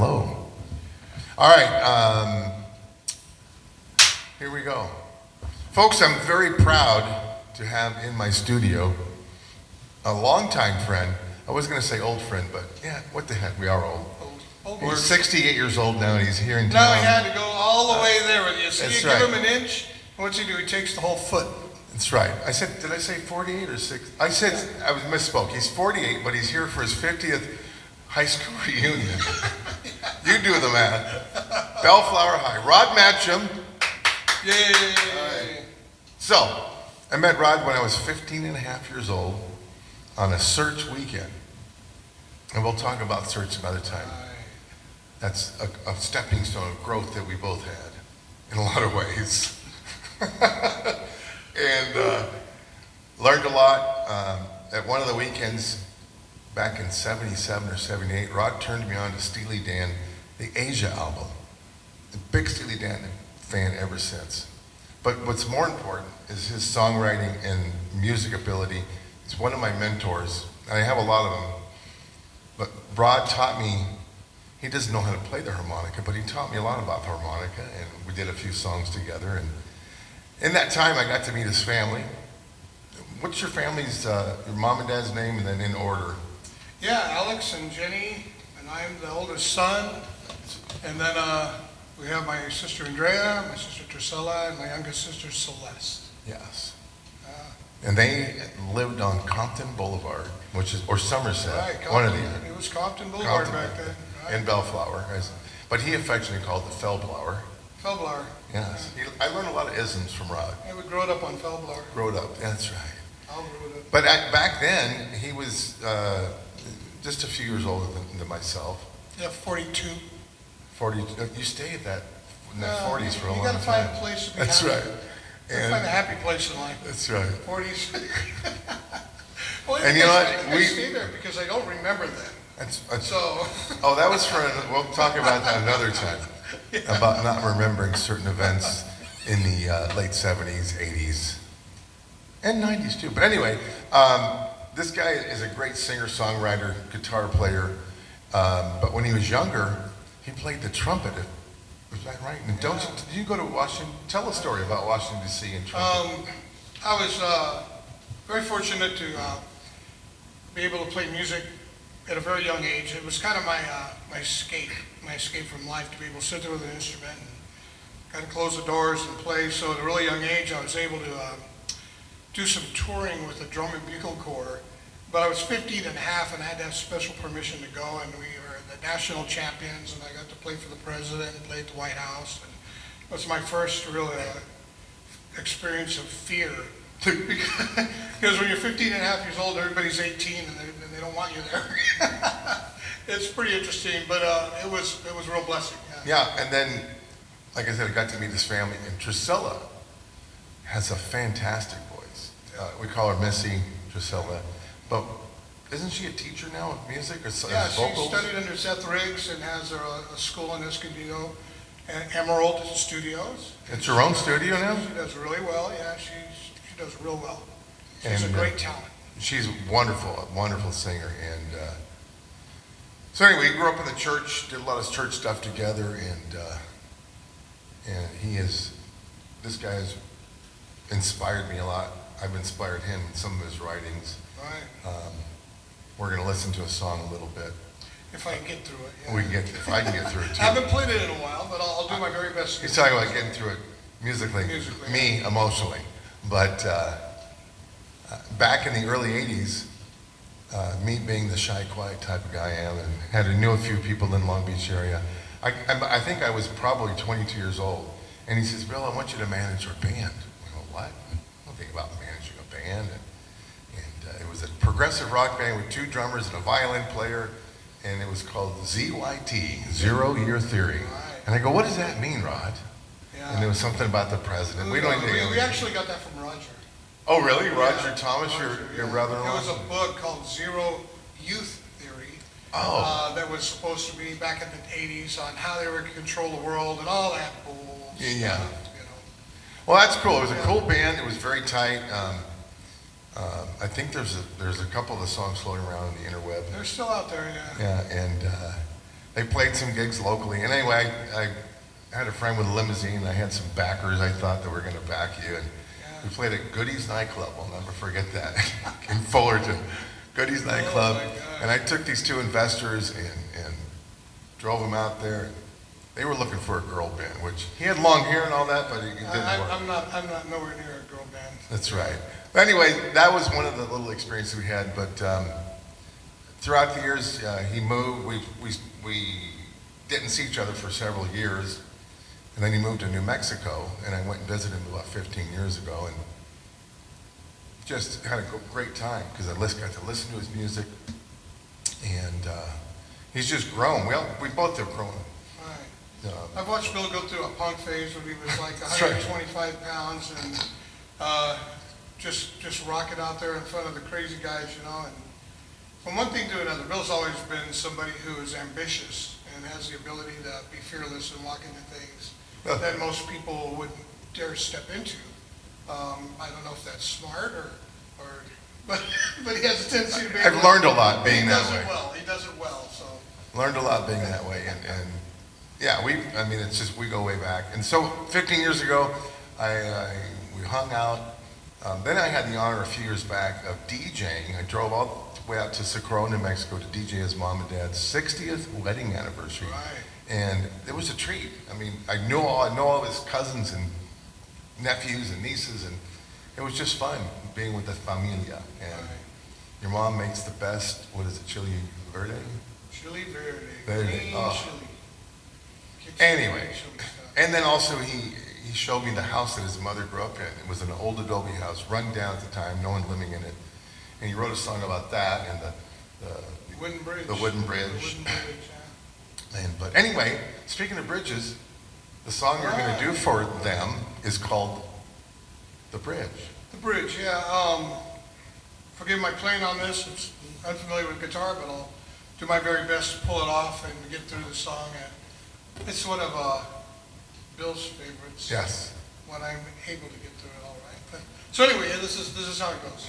Hello. All right, here we go. Folks, I'm very proud to have in my studio a longtime friend. I was going to say old friend, but yeah, what the heck, we are old. He's 68 years old now, and he's here in town. Now he had to go all the way there with you. So you That's give right. him an inch, and what's he do? He takes the whole foot. That's right. I said, did I say 48 or 6? I said, I was misspoke. He's 48, but he's here for his 50th high school reunion. You do the math. Bellflower High. Rod Matcham. Yay! So, I met Rod when I was 15 and a half years old on a search weekend. And we'll talk about search another time. That's a stepping stone of growth that we both had in a lot of ways. And learned a lot. At one of the weekends back in 77 or 78, Rod turned me on to Steely Dan, the Asia album. A big Steely Dan fan ever since. But what's more important is his songwriting and music ability. He's one of my mentors. I have a lot of them. But Rod taught me, he doesn't know how to play the harmonica, but he taught me a lot about the harmonica, and we did a few songs together. And in that time, I got to meet his family. What's your family's, your mom and dad's name, and then in order? Yeah, Alex and Jenny, and I'm the oldest son. And then we have my sister Andrea, my sister Drusilla, and my youngest sister Celeste. Yes. And they lived on Compton Boulevard, which is, or Somerset, Right, one of Compton. the, It was Compton Boulevard Compton, back then. Right. and Bellflower, but he affectionately called it Fellblower. Fellblower. Yes. I learned a lot of isms from Rod. Yeah, we grew up on Fellblower. Growed up, that's right. All grew up. But back then, he was just a few years older than myself. Yeah, 42. 40. You stayed in that 40s for a long time. You got to find a place to be That's happy. right. You gotta find a happy place in life. That's right. 40s. Well, And you know what? I stay there because I don't remember them. That's, So. oh, that was we'll talk about that another time, about not remembering certain events in the late 70s, 80s, and 90s too. But anyway, this guy is a great singer, songwriter, guitar player, but when he was younger, he played the trumpet. Was that right? And did you go to Washington? Tell a story about Washington, D.C. and trumpet. I was very fortunate to be able to play music at a very young age. It was kind of my escape from life, to be able to sit there with an instrument and kind of close the doors and play. So at a really young age, I was able to do some touring with the Drum and Bugle Corps. But I was 15 and a half and I had to have special permission to go, and we were the national champions, and I got to play for the president and play at the White House. And it was my first real experience of fear. Because when you're 15 and a half years old, everybody's 18 and they don't want you there. It's pretty interesting, but it was a real blessing. Yeah, and then, like I said, I got to meet his family, and Drusilla has a fantastic voice. We call her Missy Drusilla, but isn't she a teacher now of music or Yeah, she vocals? studied under Seth Riggs and has a school in Escondido, and Emerald Studios. It's her own studio now? She does really well. Yeah, she does real well. She's And, a great talent. She's wonderful, a wonderful singer. And so anyway, we grew up in the church, did a lot of church stuff together, and this guy has inspired me a lot. I've inspired him in some of his writings. Right. We're going to listen to a song a little bit. If I can get through it. Yeah. If I can get through it too. I haven't played it in a while, but I'll do my very best. He's talking about getting through it musically, me emotionally. But back in the early 80s, me being the shy, quiet type of guy I am, and knew a few people in the Long Beach area, I think I was probably 22 years old. And he says, Bill, I want you to manage our band. I go, what? I don't think about managing a band. And it was a progressive rock band with 2 drummers and a violin player, and it was called ZYT, Zero Year Theory. And I go, what does that mean, Rod? Yeah. And there was something about the president. We actually got that from Roger. Oh, really? Roger Yeah, Thomas, Roger, your yeah. brother-in-law? There was a book called Zero Youth Theory. That was supposed to be back in the 80s on how they were going to control the world and all that bull Yeah. stuff, Well, that's cool. It was a cool band. It was very tight. I think there's a couple of the songs floating around on the interweb. They're still out there, yeah. Yeah, and they played some gigs locally. And anyway, I had a friend with a limousine. I had some backers I thought that were going to back you. And we played at Goody's nightclub. I'll never forget that in Fullerton. Goody's nightclub. And I took these two investors and drove them out there. They were looking for a girl band, which he had long hair and all that, but it didn't work. I'm not nowhere near a girl band. That's right. But anyway, that was one of the little experiences we had. But throughout the years, he moved. We didn't see each other for several years. And then he moved to New Mexico, and I went and visited him about 15 years ago, and just had a great time because I got to listen to his music, and he's just grown. We both have grown. Right. I've watched Bill go through a punk phase when he was like right. 125 pounds and just rocking out there in front of the crazy guys, you know. And from one thing to another, Bill's always been somebody who is ambitious and has the ability to be fearless and walk into things that most people wouldn't dare step into. I don't know if that's smart but he has a tendency to be. I've learned a lot being that way. He does it well. So learned a lot being that way, and yeah, it's just we go way back. And so 15 years ago, we hung out. Then I had the honor a few years back of DJing. I drove all the way out to Socorro, New Mexico to DJ his mom and dad's 60th wedding anniversary. Right. And it was a treat. I know all of his cousins and nephews and nieces, and it was just fun being with the familia. And your mom makes the best, what is it, chili verde? Chili verde. Verde. Oh. Chili. Anyway, and then also he showed me the house that his mother grew up in. It was an old adobe house, run down at the time, no one living in it. And he wrote a song about that and the wooden bridge. The wooden bridge. The wooden bridge, yeah. But anyway, speaking of bridges, the song you're going to do for them is called The Bridge. The Bridge, yeah. Forgive my playing on this. I'm unfamiliar with guitar, but I'll do my very best to pull it off and get through the song. It's one of Bill's favorites. Yes. When I'm able to get through it all right. So anyway, this is how it goes.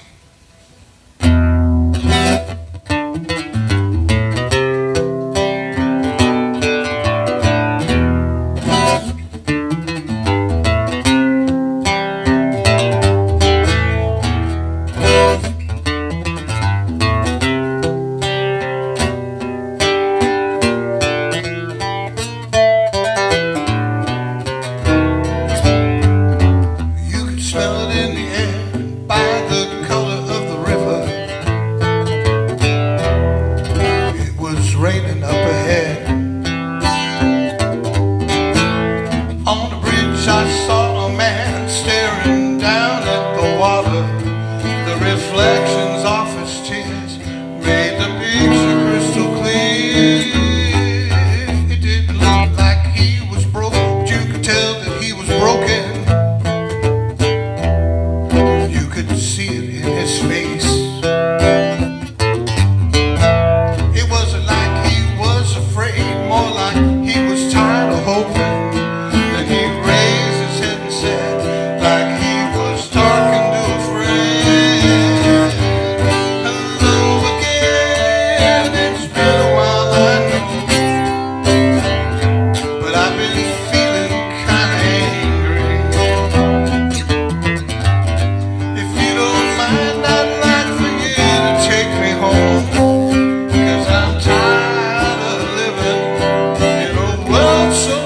So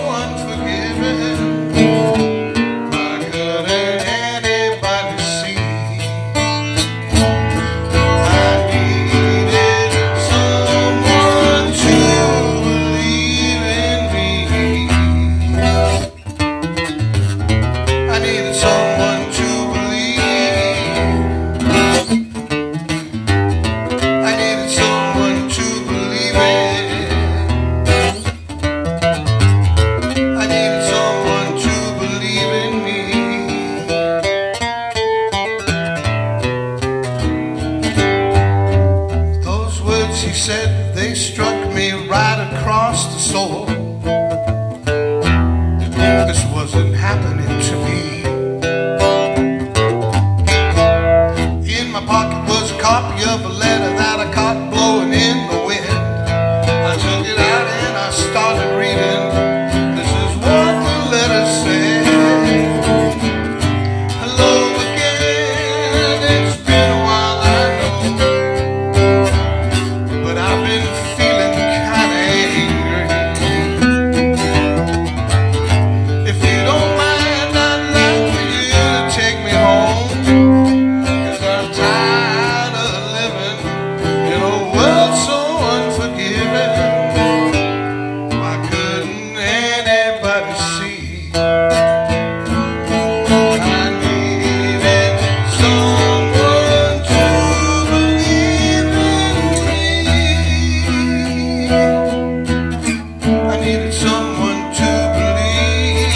needed someone to believe.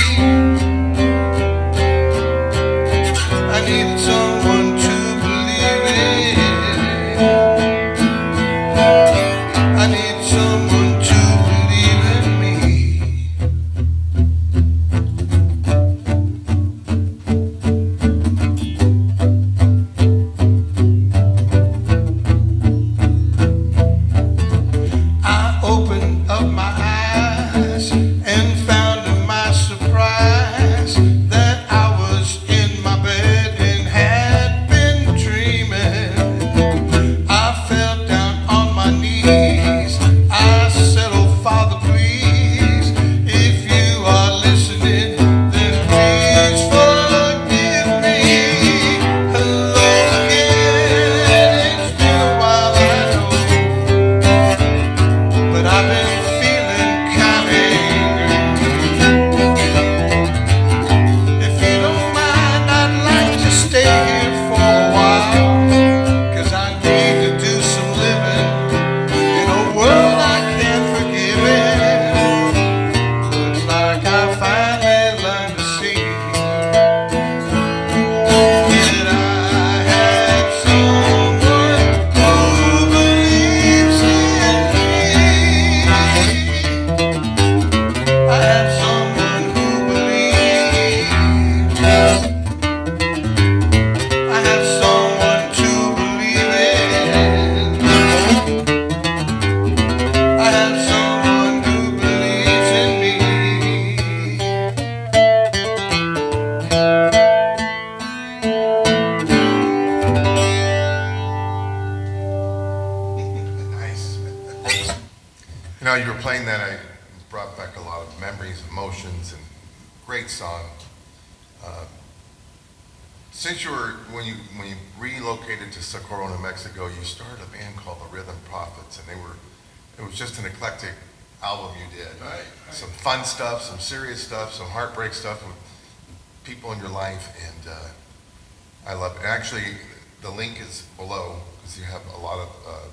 I needed someone to believe in. I needed someone to believe in me. I opened up my eyes and found to my surprise that I was in my bed and had been dreaming. I fell down on my knees. I said, "Oh Father, please, if you are listening, then please forgive me." Hello again, it's been a while, I know, but I've been feeling kinda angry. If you don't mind, I'd like to stay here for a while, 'cause I need to do some living in a world I can't forgive it. Looks like I finally learned to see that I had someone who believes in me. I have someone who believes. I have someone to believe in. I have someone who believes in me. Nice. You know, you were playing that, I brought back a lot of memories, emotions, and great song. Uh, Since when you relocated to Socorro, New Mexico, you started a band called the Rhythm Prophets, and it was just an eclectic album you did. Right. Some fun stuff, some serious stuff, some heartbreak stuff with people in your life, and I love it. Actually, the link is below, because you have a lot of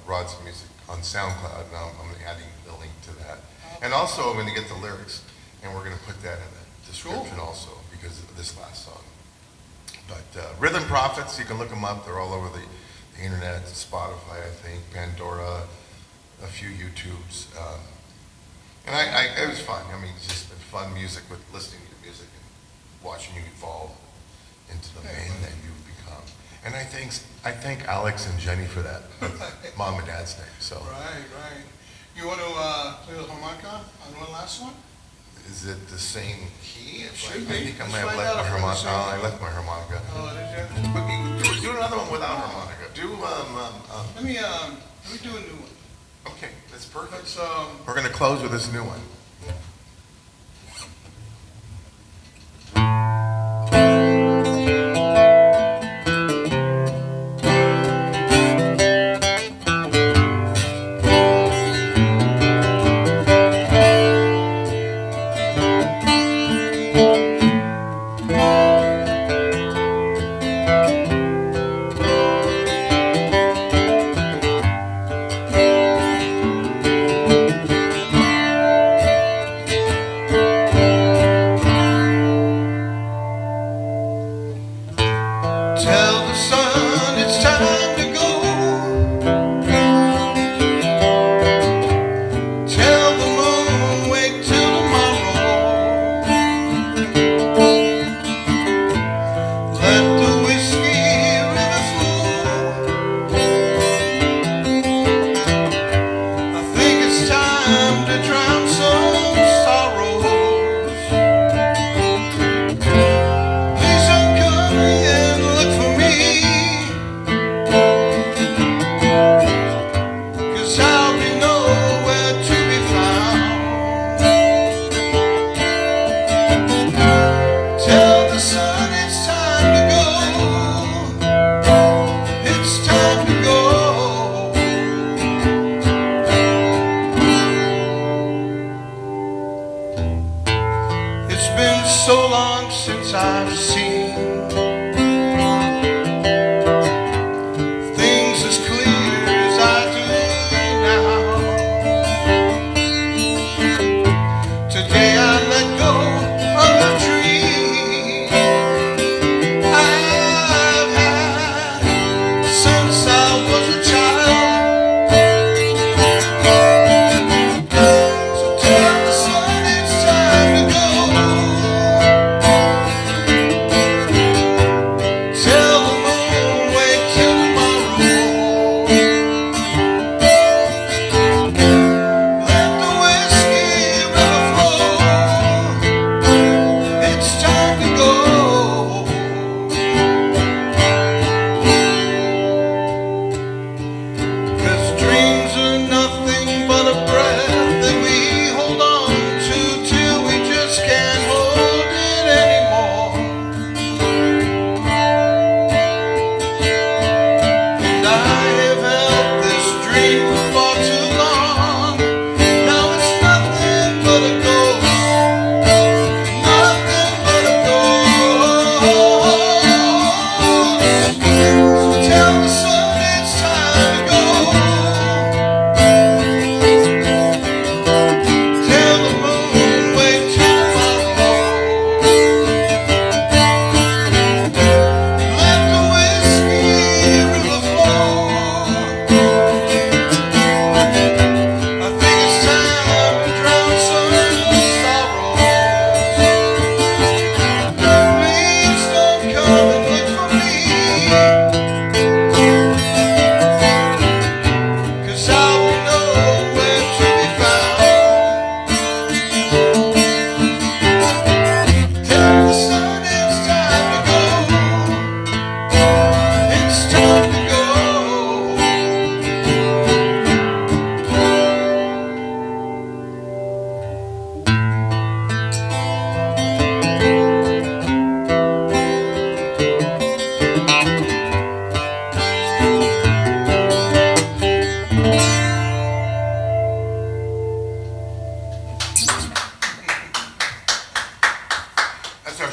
Rod's music on SoundCloud. Now I'm adding the link to that. And also, I'm going to get the lyrics, and we're going to put that in the description also, because of this last song. But Rhythm Prophets, you can look them up. They're all over the internet, Spotify, I think, Pandora, a few YouTubes. And it was fun. I mean, it's just been fun music with listening to your music and watching you evolve into the man that you've become. And I thank Alex and Jenny for that, Mom and Dad's name. So Right. You want to play the harmonica on one last one? is it the same key? Should I be. think I Let's might have find left out my if we're the harmonica. same Oh, I key. left my harmonica. Oh, did you? But do another one without harmonica. Let me do a new one. Okay, that's perfect. Let's We're going to close with this new one. tell the sun it's time to go. Tell the moon wait till tomorrow. Let the whiskey river flow. I think it's time to drown some sorrows. Please don't come and look for me, 'cause I'll be nowhere to be found. Tell the sun it's time to go. It's time to go. It's been so long since I've seen things as clear as I do now.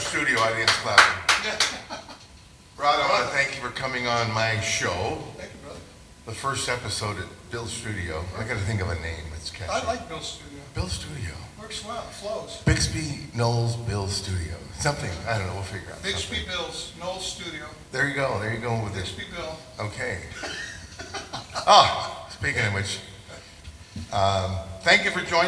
studio audience clapping. Rod, I want to thank you for coming on my show. Thank you, brother. The first episode at Bill's Studio. I got to think of a name. It's catchy. I like Bill's studio. Bill's Studio. Works well, flows. Bixby Knowles Bill's Studio. Something. I don't know. We'll figure out. Bixby something. Bill's, Noel's studio. There you go. There you go with it. Bixby Bill. Okay. Speaking of which, thank you for joining.